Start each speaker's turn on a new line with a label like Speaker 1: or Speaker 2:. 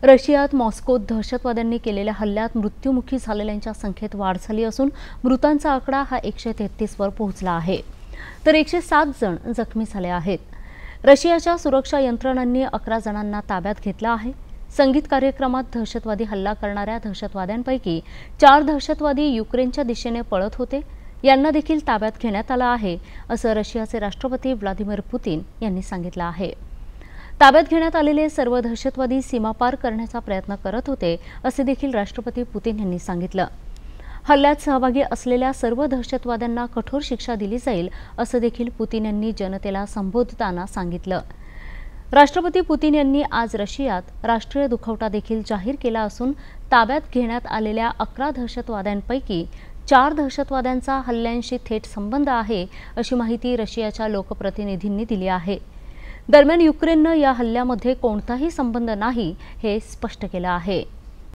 Speaker 1: रशियात मॉस्कोत दहशतवाद्यांनी केलेल्या हल्ल्यात मृत्युमुखी झालेल्यांच्या संख्येत वाढ झाली असून मृतांचा आकडा हा 133 वर पोहोचला आहे, तर 107 जण जखमी झाले आहेत. रशियाच्या सुरक्षा यंत्रणांनी 11 जणांना ताब्यात घेतलं आहे. संगीत कार्यक्रमात दहशतवादी हल्ला करणाऱ्या दहशतवाद्यांपैकी 4 दहशतवादी युक्रेनच्या दिशेने पळत होते. यांना देखील ताब्यात घेण्यात आलं आहे, असं रशियाचे राष्ट्रपती व्लादिमीर पुतिन यांनी सांगितलं आहे. ताब्यात घेण्यात आलेले सर्व दहशतवादी सीमापार करण्याचा प्रयत्न करत होते, असे देखील राष्ट्रपती पुतिन यांनी सांगितलं. हल्ल्यात सहभागी असलेल्या सर्व दहशतवाद्यांना कठोर शिक्षा दिली जाईल, असं देखील पुतिन यांनी जनतेला संबोधताना सांगितलं. राष्ट्रपती पुतिन यांनी आज रशियात राष्ट्रीय दुखवटा देखील जाहीर केला असून ताब्यात घेण्यात आलेल्या 11 दहशतवाद्यांपैकी 4 दहशतवाद्यांचा हल्ल्यांशी थेट संबंध आहे, अशी माहिती रशियाच्या लोकप्रतिनिधींनी दिली आहे. दरम्यान युक्रेननं या हल्ल्यामध्ये कोणताही संबंध नाही हे स्पष्ट केलं आहे.